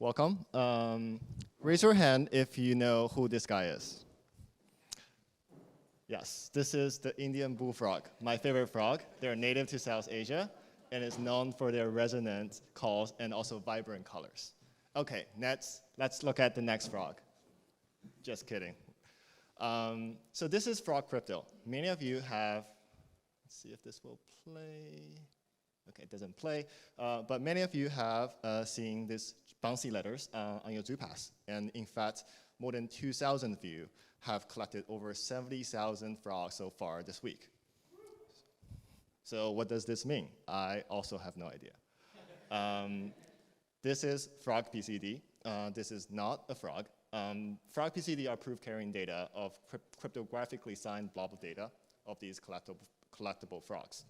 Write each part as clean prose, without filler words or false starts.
welcome. Raise your hand if you know who this guy is. Yes, this is the Indian bullfrog, my favorite frog. They're native to South Asia and is known for their resonant calls and also vibrant colors. Okay, let's look at the next frog. Just kidding. So this is FrogCrypto. Many of you have, let's see if this will play. Okay, it doesn't play. But many of you have seen these bouncy letters on your zoo pass. And in fact, more than 2,000 of you have collected over 70,000 frogs so far this week. So what does this mean? I also have no idea. This is FrogPCD. This is not a frog. FrogPCD are proof-carrying data of cryptographically signed blob of data of these collectible frogs.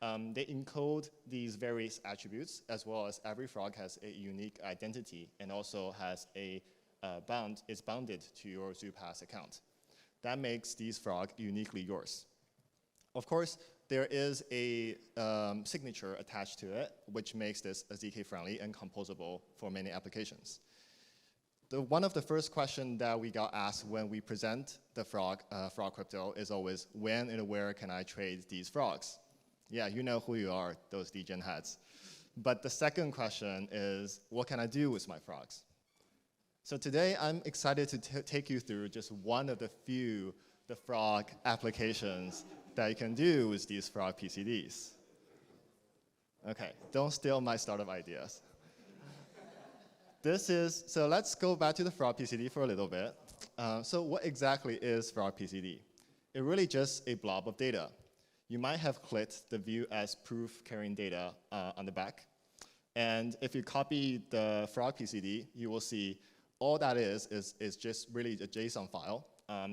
They encode these various attributes, as well as every frog has a unique identity and also has a is bounded to your ZooPass account. That makes these frogs uniquely yours. Of course, there is a signature attached to it, which makes this ZK-friendly and composable for many applications. One of the first questions that we got asked when we present the FrogCrypto is always, when and where can I trade these frogs? Yeah, you know who you are, those degen heads. But the second question is, what can I do with my frogs? So today, I'm excited to take you through just one of the few frog applications that you can do with these frog PCDs. Okay, don't steal my startup ideas. So let's go back to the frog PCD for a little bit. So what exactly is frog PCD? It's really just a blob of data. You might have clicked the view as proof carrying data on the back. And if you copy the frog PCD, you will see all that is just really a JSON file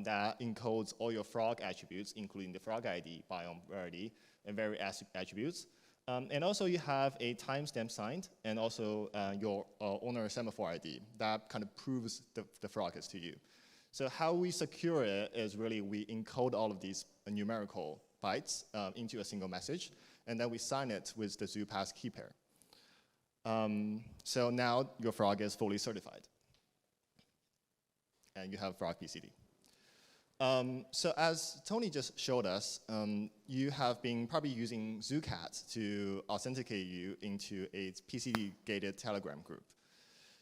that encodes all your frog attributes, including the frog ID, biome, rarity, and various attributes. And also you have a timestamp signed and also your owner semaphore ID. That kind of proves the frog is to you. So how we secure it is really we encode all of these numerical bytes into a single message, and then we sign it with the ZooPass key pair. So now your frog is fully certified. And you have frog PCD. So as Tony just showed us, you have been probably using ZooCat to authenticate you into a PCD-gated Telegram group.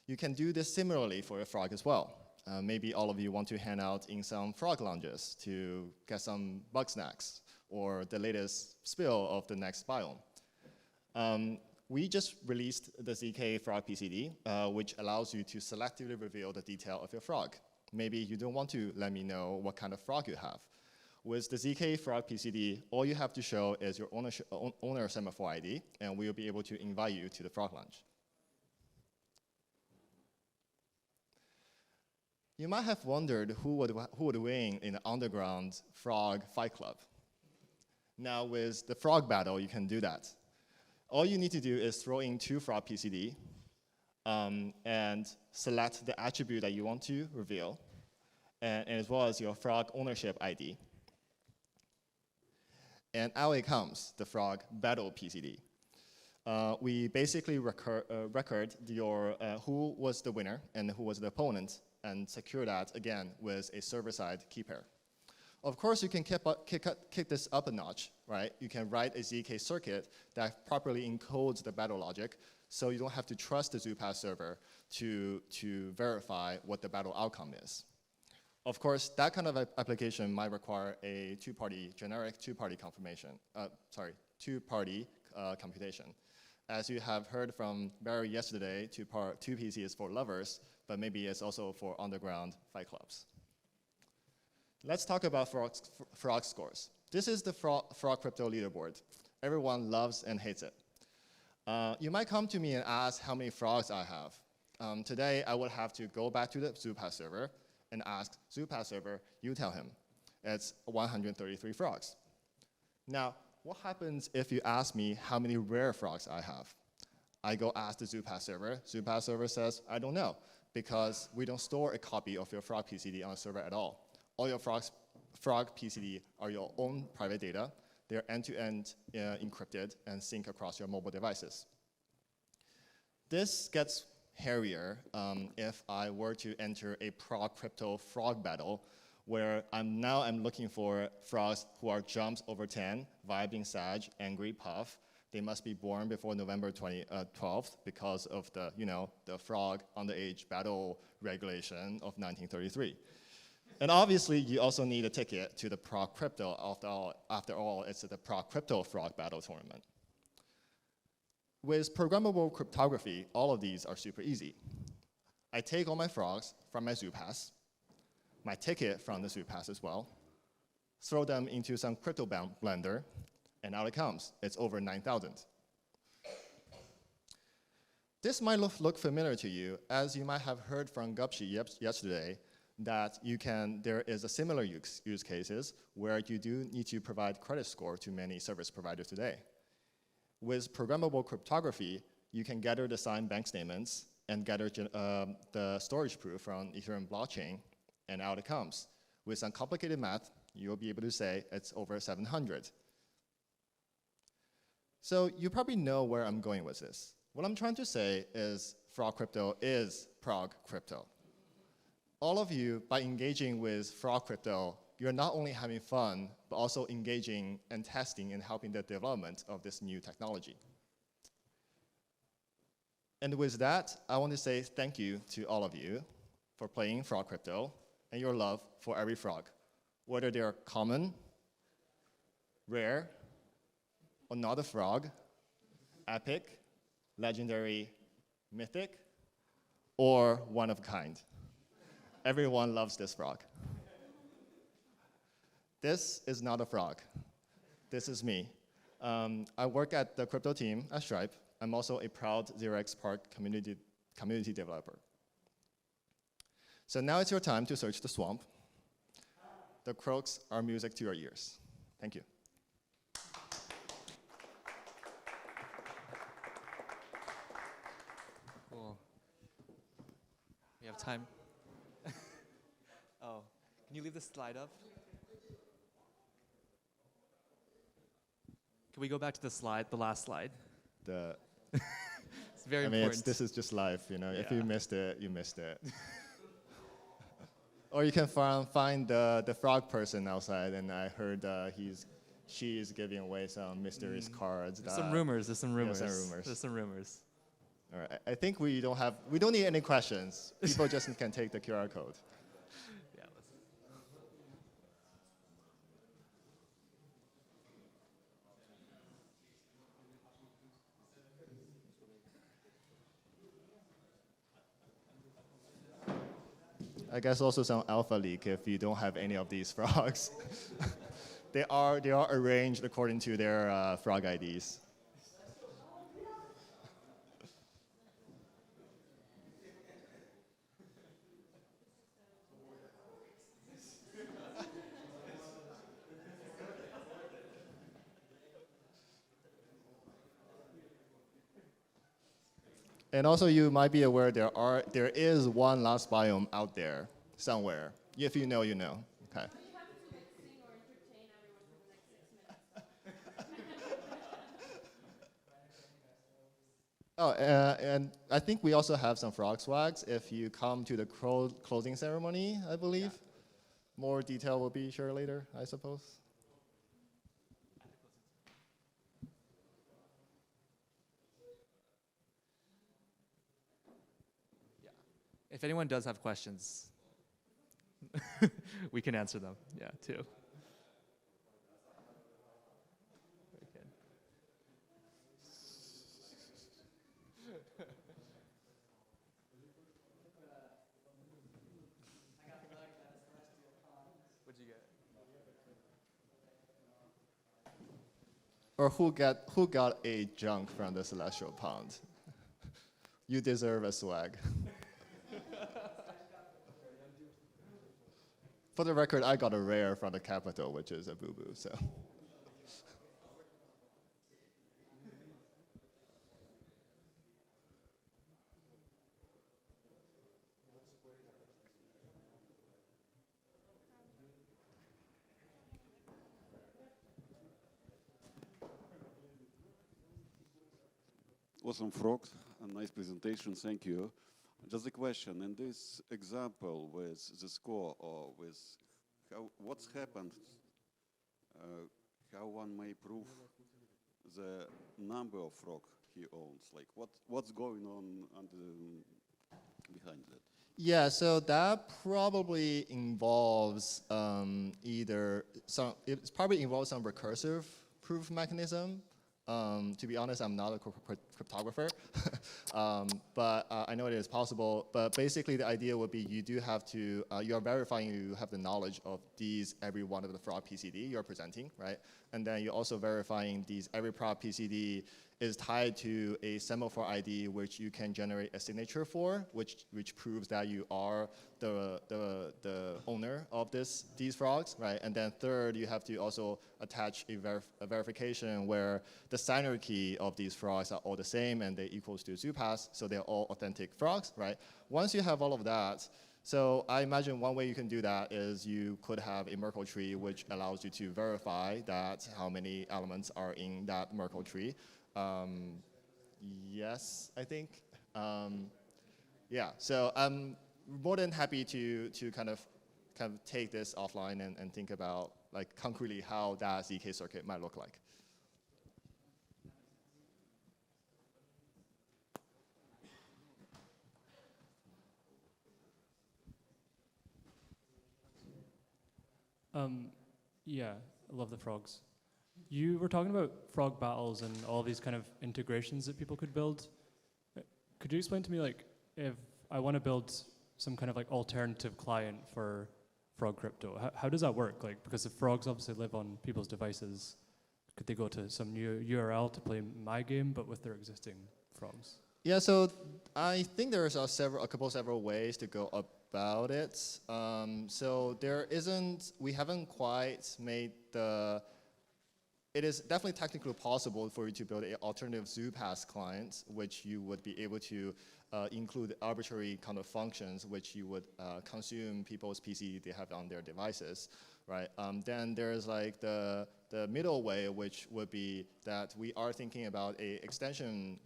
You can do this similarly for your frog as well. Maybe all of you want to hang out in some frog lounges to get some bug snacks or the latest spill of the next biome. We just released the ZK Frog PCD, which allows you to selectively reveal the detail of your frog. Maybe you don't want to let me know what kind of frog you have. With the ZK Frog PCD, all you have to show is your owner semaphore ID, and we'll be able to invite you to the frog lounge. You might have wondered who would win in the underground frog fight club. Now with the frog battle, you can do that. All you need to do is throw in 2 frog PCD and select the attribute that you want to reveal, and as well as your frog ownership ID. And out it comes, the frog battle PCD. We basically record your who was the winner and who was the opponent, and secure that again with a server-side key pair. Of course, you can kick this up a notch, right? You can write a ZK circuit that properly encodes the battle logic, so you don't have to trust the ZooPass server to verify what the battle outcome is. Of course, that kind of application might require a generic two-party confirmation. Two-party computation. As you have heard from Barry yesterday, 2PC is for lovers, but maybe it's also for underground fight clubs. Let's talk about frog scores. This is the FrogCrypto leaderboard. Everyone loves and hates it. You might come to me and ask how many frogs I have. Today, I would have to go back to the ZooPass server and ask ZooPass server, you tell him. It's 133 frogs. Now, what happens if you ask me how many rare frogs I have? I go ask the ZooPass server. ZooPass server says, I don't know, because we don't store a copy of your frog PCD on the server at all. All your frog PCD are your own private data. They're end-to-end encrypted and sync across your mobile devices. This gets hairier if I were to enter a PROGCRYPTO frog battle, where I'm looking for frogs who are jumps over 10, vibing Sag, angry puff. They must be born before November 12th because of the, the frog underage battle regulation of 1933. And obviously, you also need a ticket to the PROGCRYPTO. After all, it's the PROGCRYPTO frog battle tournament. With programmable cryptography, all of these are super easy. I take all my frogs from my zoo pass, my ticket from the zoo pass as well, throw them into some crypto blender, and out it comes. It's over 9,000. This might look familiar to you, as you might have heard from Gupshi yesterday, that there is a similar use cases where you do need to provide credit score to many service providers today. With programmable cryptography, you can gather the signed bank statements and gather the storage proof from Ethereum blockchain, and out it comes. With some complicated math, you'll be able to say it's over 700. So you probably know where I'm going with this. What I'm trying to say is FrogCrypto is PROGCRYPTO. All of you, by engaging with FrogCrypto, you're not only having fun, but also engaging and testing and helping the development of this new technology. And with that, I want to say thank you to all of you for playing FrogCrypto and your love for every frog, whether they're common, rare, or not a frog, epic, legendary, mythic, or one of a kind. Everyone loves this frog. This is not a frog. This is me. I work at the crypto team at Stripe. I'm also a proud 0x Park community developer. So now it's your time to search the swamp. The croaks are music to your ears. Thank you. Cool. We have time. Oh, can you leave the slide up? Can we go back to the slide, the last slide? It's very important. This is just life, Yeah. If you missed it, you missed it. Or you can find the frog person outside, and I heard she is giving away some mysterious cards. There's some rumors. Yeah, some rumors. There's some rumors. All right, I think we don't need any questions. People just can take the QR code. Yeah. I guess also some alpha leak if you don't have any of these frogs. They are arranged according to their frog IDs. And also, you might be aware there is one last biome out there somewhere. If you know, you know. Okay. You have to sing or entertain everyone for the next 6 minutes. Oh, and I think we also have some frog swags if you come to the closing ceremony, I believe. Yeah. More detail will be shared later, I suppose. If anyone does have questions, we can answer them. Yeah, too. What'd you get? Or who got a junk from the celestial pond? You deserve a swag. For the record, I got a rare from the capital, which is a boo-boo, so. Awesome frog. A nice presentation, thank you. Just a question, in this example with the score or with what's happened, how one may prove the number of frog he owns, like what's going on behind that? Yeah, so that probably involves it probably involves some recursive proof mechanism. To be honest, I'm not a cryptographer, but I know it is possible. But basically, the idea would be you do have to, you are verifying you have the knowledge of every one of the frog PCD you're presenting, right? And then you're also verifying every frog PCD is tied to a semaphore ID which you can generate a signature for, which proves that you are the owner of these frogs, right? And then third, you have to also attach a verification where the signer key of these frogs are all the same and they equals to ZooPass, so they're all authentic frogs, right? Once you have all of that, so I imagine one way you can do that is you could have a Merkle tree which allows you to verify that how many elements are in that Merkle tree. Yes, I think. Yeah, so I'm more than happy to kind of take this offline and think about like concretely how that ZK circuit might look like. Yeah, I love the frogs. You were talking about frog battles and all these kind of integrations that people could build. Could you explain to me, like, if I want to build some kind of like alternative client for FrogCrypto, how does that work? Like, because the frogs obviously live on people's devices, could they go to some new URL to play my game, but with their existing frogs? Yeah, so I think there's several ways to go about it. So we haven't quite made it is definitely technically possible for you to build an alternative ZooPass client, which you would be able to include arbitrary kind of functions which you would consume people's PC they have on their devices, right? Then there's like the middle way, which would be that we are thinking about a extension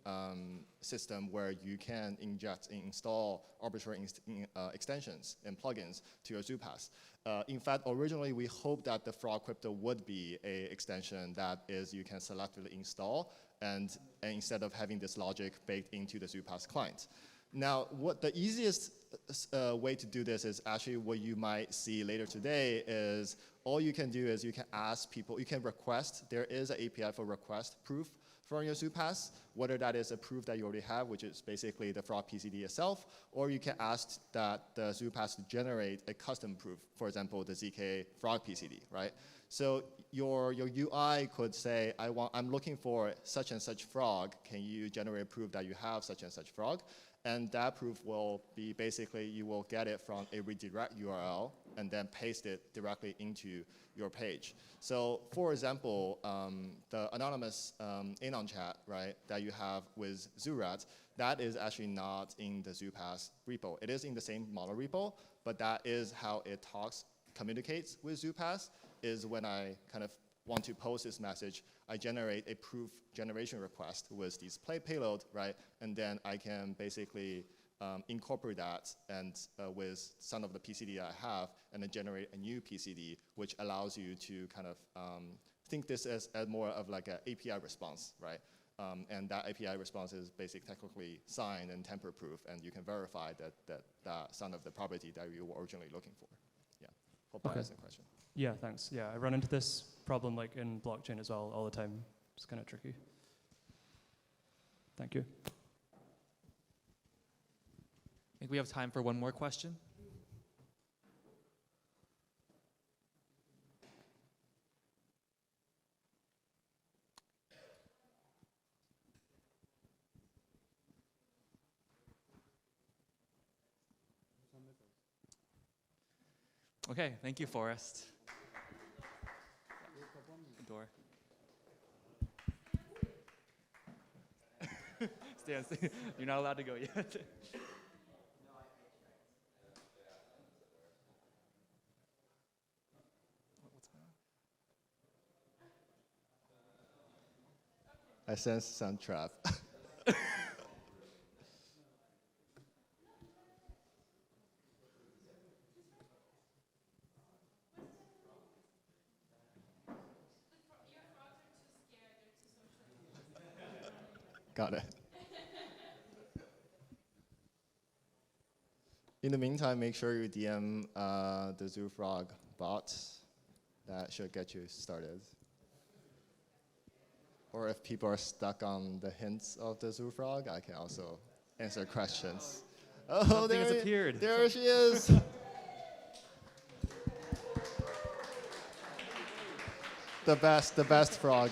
system where you can inject and install arbitrary extensions and plugins to your ZooPass. In fact, originally we hoped that the FrogCrypto would be an extension that you can selectively install and instead of having this logic baked into the ZooPass client. Now, what the easiest way to do this is actually what you might see later today is all you can do is you can ask people, you can request, there is an API for request proof from your ZooPass, whether that is a proof that you already have, which is basically the frog PCD itself, or you can ask that the ZooPass to generate a custom proof, for example, the ZK frog PCD, right? So your UI could say, I'm looking for such and such frog, can you generate a proof that you have such and such frog? And that proof will be basically, you will get it from a redirect URL and then paste it directly into your page. So for example, the anonymous Anon chat, right, that you have with ZooRat, that is actually not in the ZooPass repo. It is in the same model repo, but that is how it communicates with ZooPass, is when I kind of want to post this message, I generate a proof generation request with this payload, right? And then I can basically incorporate that and with some of the PCD I have, and then generate a new PCD, which allows you to kind of think this as more of like an API response, right? And that API response is basically technically signed and tamper-proof, and you can verify that some of the property that you were originally looking for. Yeah, hope that answers the question. Yeah, thanks. Yeah, I run into this problem like in blockchain as well all the time. It's kind of tricky. Thank you. I think we have time for one more question. Okay, thank you, Forrest. The door. Stan, you're not allowed to go yet. I sense some trap. Got it. In the meantime, make sure you DM the ZooFrog bot. That should get you started. Or if people are stuck on the hints of the ZooFrog, I can also answer questions. Oh, Something has appeared. There she is. The best frog.